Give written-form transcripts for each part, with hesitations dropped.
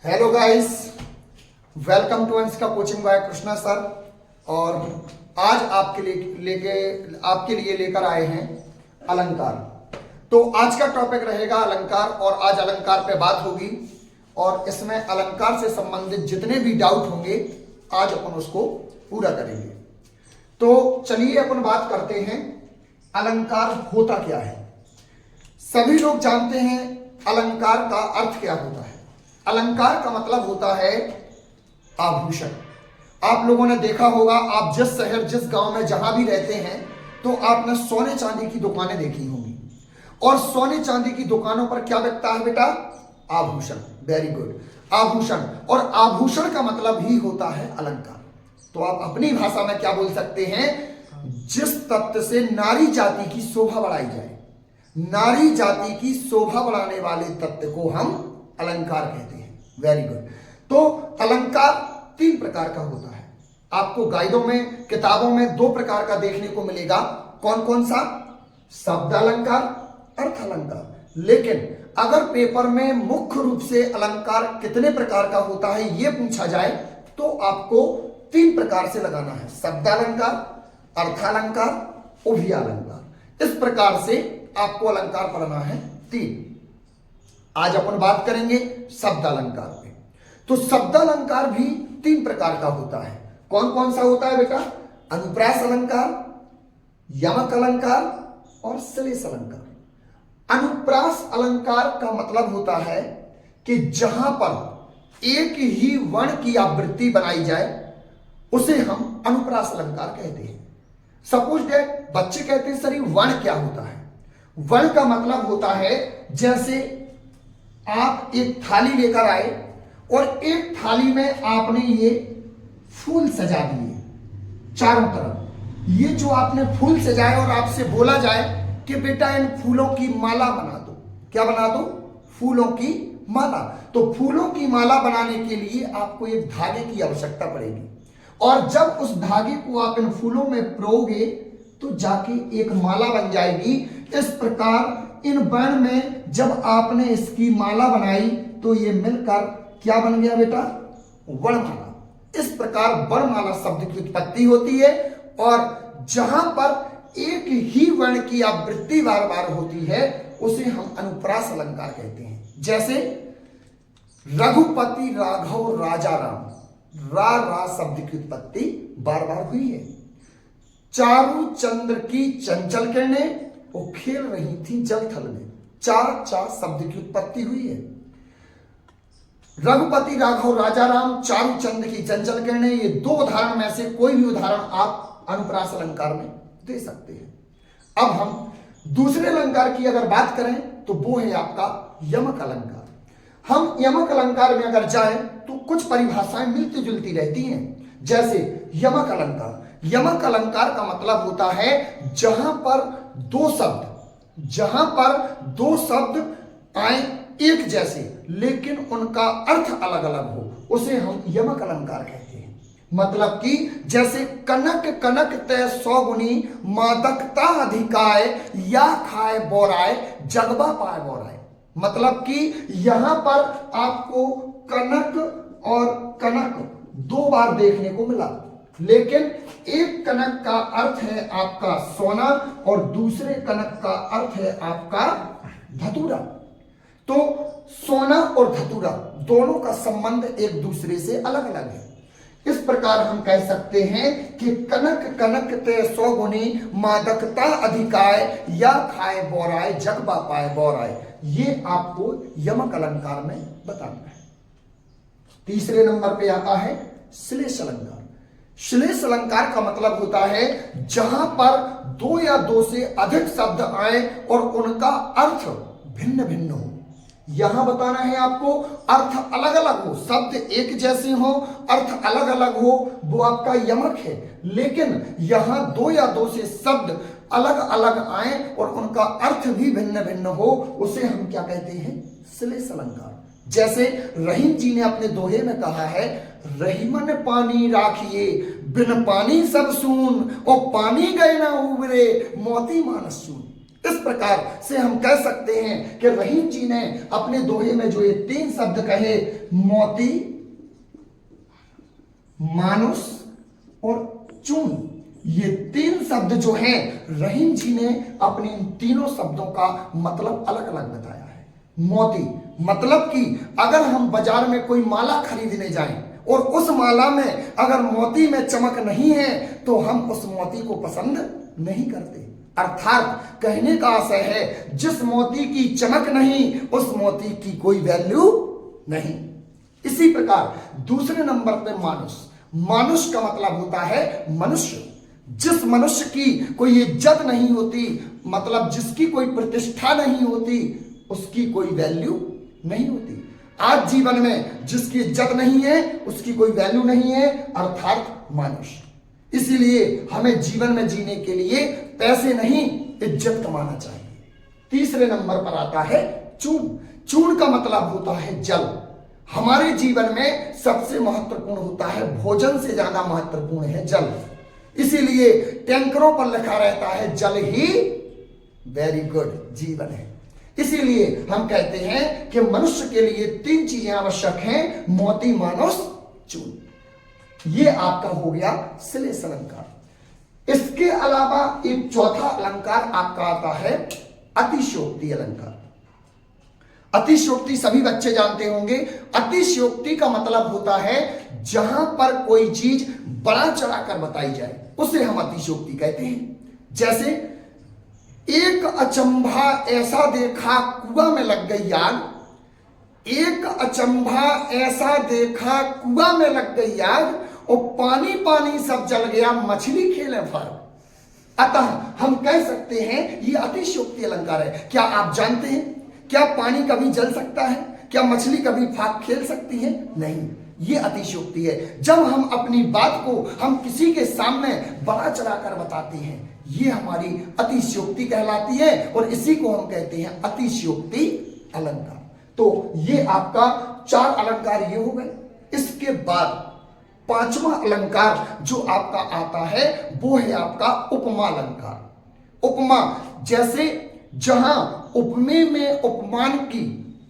Hello guys, welcome to Anshika coaching by Krishna sir. और आज आपके लिए लेकर आए हैं अलंकार। तो आज का टॉपिक रहेगा अलंकार और आज अलंकार पे बात होगी और इसमें अलंकार से संबंधित जितने भी डाउट होंगे आज अपन उसको पूरा करेंगे। तो चलिए अपन बात करते हैं अलंकार होता क्या है। सभी लोग जानते हैं अलंकार का अर्थ क्या होता है। अलंकार का मतलब होता है आभूषण। आप लोगों ने देखा होगा, आप जिस शहर जिस गांव में जहां भी रहते हैं तो आपने सोने चांदी की दुकानें देखी होंगी और सोने चांदी की दुकानों पर क्या बिकता है बेटा? आभूषण। वेरी गुड, आभूषण। और आभूषण का मतलब ही होता है अलंकार। तो आप अपनी भाषा में क्या बोल सकते हैं? जिस तत्व से नारी जाति की शोभा बढ़ाई जाए, नारी जाति की शोभा बढ़ाने वाले तत्व को हम अलंकार कहते हैं। Very good. तो अलंकार तीन प्रकार का होता है। आपको गाइडों में, किताबों में दो प्रकार का देखने को मिलेगा। कौन कौन सा? शब्द अलंकार, अर्थ अलंकार। लेकिन अगर पेपर में मुख्य रूप से अलंकार कितने प्रकार का होता है ये पूछा जाए तो आपको तीन प्रकार से लगाना है। शब्द अलंकार, अर्थालंकार, उभयालंकार। इस प्रकार से आपको अलंकार पढ़ना है तीन। आज अपन बात करेंगे शब्द अलंकार पे। तो शब्द अलंकार भी तीन प्रकार का होता है। कौन कौन सा होता है बेटा? अनुप्रास अलंकार, यमक अलंकार और श्लेष अलंकार। अनुप्रास अलंकार का मतलब होता है कि जहां पर एक ही वर्ण की आवृत्ति बनाई जाए उसे हम अनुप्रास अलंकार कहते हैं। सपोज दैट बच्चे कहते हैं सर ये वर्ण क्या होता है? वर्ण का मतलब होता है जैसे आप एक थाली लेकर आए और एक थाली में आपने ये फूल सजा दिए चारों तरफ। ये जो आपने फूल सजाए और आपसे बोला जाए कि बेटा इन फूलों की माला बना दो। क्या बना दो? फूलों की माला। तो फूलों की माला बनाने के लिए आपको एक धागे की आवश्यकता पड़ेगी और जब उस धागे को आप इन फूलों में पिरोगे तो जाके एक माला बन जाएगी। इस प्रकार इन वर्ण में जब आपने इसकी माला बनाई तो ये मिलकर क्या बन गया बेटा? वर्णमाला। इस प्रकार वर्णमाला शब्द की उत्पत्ति होती है और जहां पर एक ही वर्ण की आवृत्ति बार बार होती है उसे हम अनुप्रास अलंकार कहते हैं। जैसे रघुपति राघव राजा राम, रा शब्द की उत्पत्ति बार बार हुई है। चारु चंद्र की चंचल किरणें वो खेल रही थी जल थल में, चार शब्द की उत्पत्ति हुई है। रघुपति राघव राजा राम, चारु चंद्र की चंचल किरणें, ये दो उदाहरण में से कोई भी उदाहरण आप अनुप्रास अलंकार में दे सकते हैं। अब हम दूसरे अलंकार की अगर बात करें तो वो है आपका यमक अलंकार। हम यमक अलंकार में अगर जाएं तो कुछ परिभाषाएं मिलती जुलती रहती हैं। जैसे यमक अलंकार, यमक अलंकार का मतलब होता है जहां पर दो शब्द आए एक जैसे लेकिन उनका अर्थ अलग अलग हो उसे हम यमक अलंकार कहते हैं। मतलब कि जैसे कनक कनक तय सौगुनी मादकता अधिकाय या खाए बोराय जगबा पाए बोराय। मतलब कि यहां पर आपको कनक और कनक दो बार देखने को मिला, लेकिन एक कनक का अर्थ है आपका सोना और दूसरे कनक का अर्थ है आपका धतूरा। तो सोना और धतूरा दोनों का संबंध एक दूसरे से अलग अलग है। इस प्रकार हम कह सकते हैं कि कनक कनक ते सौगुनी मादकता अधिकाय या खाए बोराय जगबा पाए बोराय। ये आपको यमक अलंकार में बताना है। तीसरे नंबर पे आता है श्लेष अलंकार। श्लेष अलंकार का मतलब होता है जहां पर दो या दो से अधिक शब्द आए और उनका अर्थ भिन्न भिन्न हो। यहां बताना है आपको अर्थ अलग अलग हो, शब्द एक जैसे हो, अर्थ अलग अलग हो, वो आपका यमक है। लेकिन यहां दो या दो से शब्द अलग अलग आए और उनका अर्थ भी भिन्न भिन्न हो उसे हम क्या कहते हैं? श्लेष अलंकार। जैसे रहीम जी ने अपने दोहे में कहा है, रहीमन पानी राखिए बिन पानी सब सून और पानी गए ना उबरे मोती मानस सून। इस प्रकार से हम कह सकते हैं कि रहीम जी ने अपने दोहे में जो ये 3 शब्द कहे, मोती, मानुष और चून, ये 3 शब्द जो हैं रहीम जी ने अपने इन तीनों शब्दों का मतलब अलग अलग बताया है। मोती मतलब कि अगर हम बाजार में कोई माला खरीदने जाएं और उस माला में अगर मोती में चमक नहीं है तो हम उस मोती को पसंद नहीं करते। अर्थात कहने का आशय है, जिस मोती की चमक नहीं उस मोती की कोई वैल्यू नहीं। इसी प्रकार दूसरे नंबर पे मानुष, मानुष का मतलब होता है मनुष्य। जिस मनुष्य की कोई इज्जत नहीं होती, मतलब जिसकी कोई प्रतिष्ठा नहीं होती, उसकी कोई वैल्यू नहीं होती। आज जीवन में जिसकी इज्जत नहीं है उसकी कोई वैल्यू नहीं है, अर्थात मनुष्य। इसीलिए हमें जीवन में जीने के लिए पैसे नहीं, इज्जत कमाना चाहिए। तीसरे नंबर पर आता है चून। चून का मतलब होता है जल। हमारे जीवन में सबसे महत्वपूर्ण होता है, भोजन से ज्यादा महत्वपूर्ण है जल। इसीलिए टैंकरों पर लिखा रहता है जल ही वेरी गुड जीवन है। इसीलिए हम कहते हैं कि मनुष्य के लिए 3 चीजें आवश्यक हैं, मोती, मानुष, चून। ये आपका हो गया श्लेष अलंकार। इसके अलावा एक चौथा अलंकार आपका आता है अतिशयोक्ति अलंकार। अतिशयोक्ति सभी बच्चे जानते होंगे। अतिशयोक्ति का मतलब होता है जहां पर कोई चीज बढ़ा चढ़ाकर बताई जाए उसे हम अतिशयोक्ति कहते हैं। जैसे एक अचंभा ऐसा देखा कुआं में लग गई आग, एक अचंभा ऐसा देखा कुआं में लग गई आग और पानी पानी सब जल गया, मछली खेले फर। अतः हम कह सकते हैं ये अतिशयोक्ति अलंकार है। क्या आप जानते हैं क्या पानी कभी जल सकता है? क्या मछली कभी फाक खेल सकती है? नहीं, ये अतिशयोक्ति है। जब हम अपनी बात को हम किसी के सामने बढ़ा चढ़ाकर बताते हैं, ये हमारी अतिशयोक्ति कहलाती है और इसी को हम कहते हैं अतिशयोक्ति अलंकार। तो ये आपका 4 अलंकार ये हो गए। इसके बाद 5वां अलंकार जो आपका आता है वो है आपका उपमा अलंकार। उपमा, जैसे जहां उपमे में उपमान की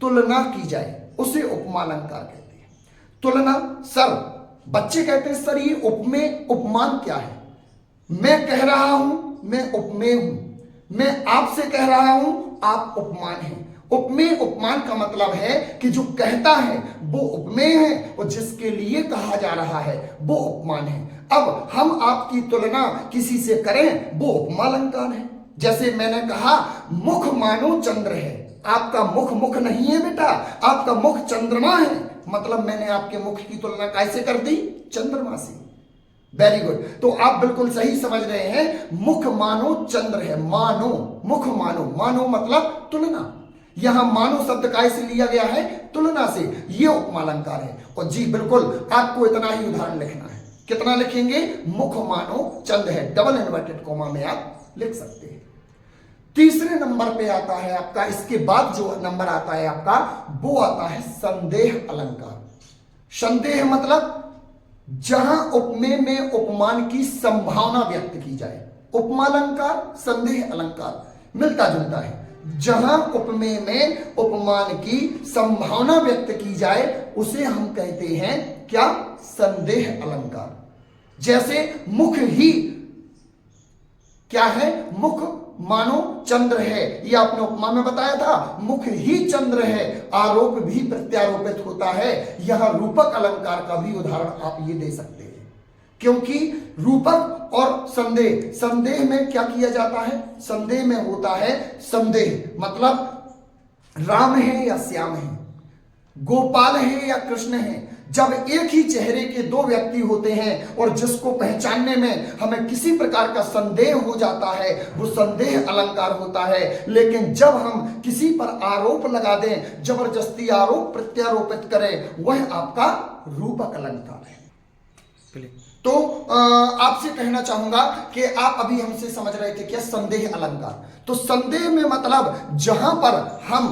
तुलना की जाए उसे उपमा अलंकार कहते हैं। तुलना, सर बच्चे कहते हैं सर ये उपमे उपमान क्या है? मैं कह रहा हूं मैं उपमेय हूं, मैं आपसे कह रहा हूं आप उपमान हैं। उपमेय उपमान का मतलब है कि जो कहता है वो उपमेय है और जिसके लिए कहा जा रहा है वो उपमान है। अब हम आपकी तुलना किसी से करें वो उपमा अलंकार है। जैसे मैंने कहा मुख मानो चंद्र है, आपका मुख मुख नहीं है बेटा, आपका मुख चंद्रमा है। मतलब मैंने आपके मुख की तुलना कैसे कर दी? चंद्रमा से। Very good. तो आप बिल्कुल सही समझ रहे हैं, मुख मानो चंद्र है। मानो, मुख मानो, मानो मतलब तुलना। यहां मानो शब्द कैसे लिया गया है? तुलना से। ये उपमा अलंकार है। और जी बिल्कुल आपको इतना ही उदाहरण लिखना है। कितना लिखेंगे? मुख मानो चंद्र है, डबल इन्वर्टेड कोमा में आप लिख सकते हैं। तीसरे नंबर पे आता है आपका, इसके बाद जो नंबर आता है आपका वो आता है संदेह अलंकार। संदेह मतलब जहां उपमेय में उपमान की संभावना व्यक्त की जाए। उपमा अलंकार, संदेह अलंकार मिलता जुलता है। जहां उपमेय में उपमान की संभावना व्यक्त की जाए उसे हम कहते हैं क्या? संदेह अलंकार। जैसे मुख ही क्या है? मुख मानो चंद्र है, ये आपने उपमा में बताया था। मुख ही चंद्र है, आरोप भी प्रत्यारोपित होता है। यह रूपक अलंकार का भी उदाहरण आप ये दे सकते हैं, क्योंकि रूपक और संदेह, संदेह में क्या किया जाता है? संदेह में होता है संदेह, मतलब राम है या श्याम है, गोपाल है या कृष्ण है। जब एक ही चेहरे के 2 व्यक्ति होते हैं और जिसको पहचानने में हमें किसी प्रकार का संदेह हो जाता है वो संदेह अलंकार होता है। लेकिन जब हम किसी पर आरोप लगा दें, जबरदस्ती आरोप प्रत्यारोपित करें, वह आपका रूपक अलंकार है। तो आपसे कहना चाहूंगा कि आप अभी हमसे समझ रहे थे क्या? संदेह अलंकार। तो संदेह में मतलब जहां पर हम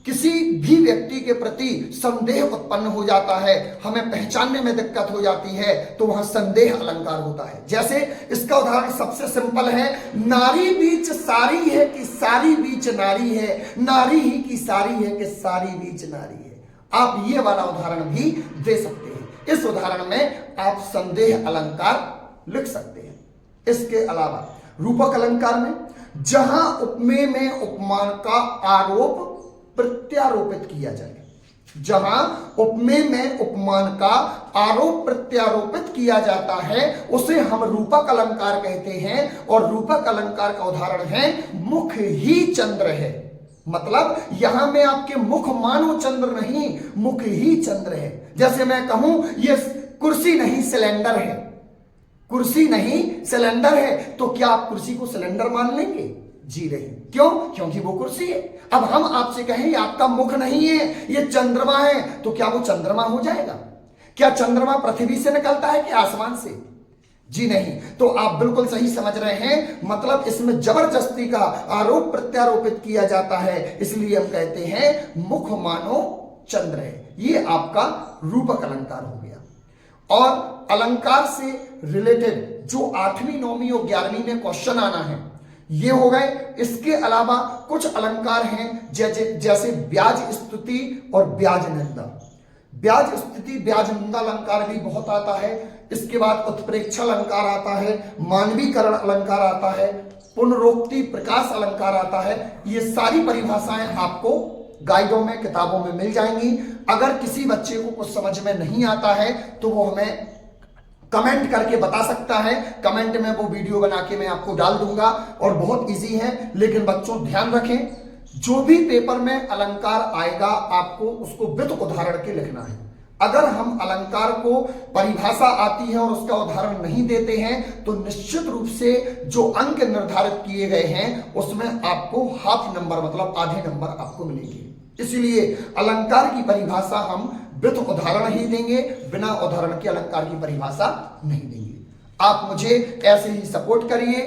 किसी भी व्यक्ति के प्रति संदेह उत्पन्न हो जाता है, हमें पहचानने में दिक्कत हो जाती है, तो वहां संदेह अलंकार होता है। जैसे इसका उदाहरण सबसे सिंपल है, नारी बीच सारी है कि सारी बीच नारी है, नारी ही की सारी है कि सारी बीच नारी है। आप ये वाला उदाहरण भी दे सकते हैं। इस उदाहरण में आप संदेह अलंकार लिख सकते हैं। इसके अलावा रूपक अलंकार में जहां उपमेय में उपमान का आरोप प्रत्यारोपित किया जाए, जहां उपमेय में उपमान का आरोप प्रत्यारोपित किया जाता है उसे हम रूपक अलंकार कहते हैं। और रूपक अलंकार का उदाहरण है मुख ही चंद्र है। मतलब यहां में आपके मुख मानो चंद्र नहीं, मुख ही चंद्र है। जैसे मैं कहूं ये कुर्सी नहीं सिलेंडर है, कुर्सी नहीं सिलेंडर है, तो क्या आप कुर्सी को सिलेंडर मान लेंगे? जी नहीं। क्यों? क्योंकि वो कुर्सी है। अब हम आपसे कहें आपका मुख नहीं है, ये चंद्रमा है, तो क्या वो चंद्रमा हो जाएगा? क्या चंद्रमा पृथ्वी से निकलता है कि आसमान से? जी नहीं। तो आप बिल्कुल सही समझ रहे हैं। मतलब इसमें जबरदस्ती का आरोप प्रत्यारोपित किया जाता है, इसलिए हम कहते हैं मुख मानो चंद्र है। ये आपका रूपक अलंकार हो गया। और अलंकार से रिलेटेड जो 8वीं 9वीं और 11वीं में क्वेश्चन आना है ये हो गए। इसके अलावा कुछ अलंकार हैं जैसे ब्याज स्तुति और ब्याज निंदा। ब्याज स्तुति ब्याज निंदा अलंकार भी बहुत आता है। इसके बाद उत्प्रेक्षा अलंकार आता है, मानवीकरण अलंकार आता है, पुनरोक्ति प्रकाश अलंकार आता है। ये सारी परिभाषाएं आपको गाइडों में किताबों में मिल जाएंगी। अगर किसी बच्चे को कुछ समझ में नहीं आता है तो वो हमें कमेंट करके बता सकता है। कमेंट में वो वीडियो बना के मैं आपको डाल दूंगा और बहुत इजी है। लेकिन बच्चों ध्यान रखें, जो भी पेपर में अलंकार आएगा आपको उसको विद उदाहरण के लिखना है। अगर हम अलंकार को परिभाषा आती है और उसका उदाहरण नहीं देते हैं तो निश्चित रूप से जो अंक निर्धारित किए गए हैं उसमें आपको हाफ नंबर मतलब आधे नंबर आपको मिलेंगे। इसलिए अलंकार की परिभाषा हम विद उदाहरण ही देंगे, बिना उदाहरण के अलंकार की परिभाषा नहीं देंगे। आप मुझे ऐसे ही सपोर्ट करिए,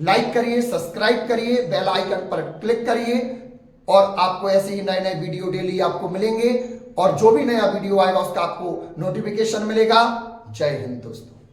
लाइक करिए, सब्सक्राइब करिए, बेल आइकन पर क्लिक करिए और आपको ऐसे ही नए नए वीडियो डेली आपको मिलेंगे और जो भी नया वीडियो आएगा उसका आपको नोटिफिकेशन मिलेगा। जय हिंद दोस्तों।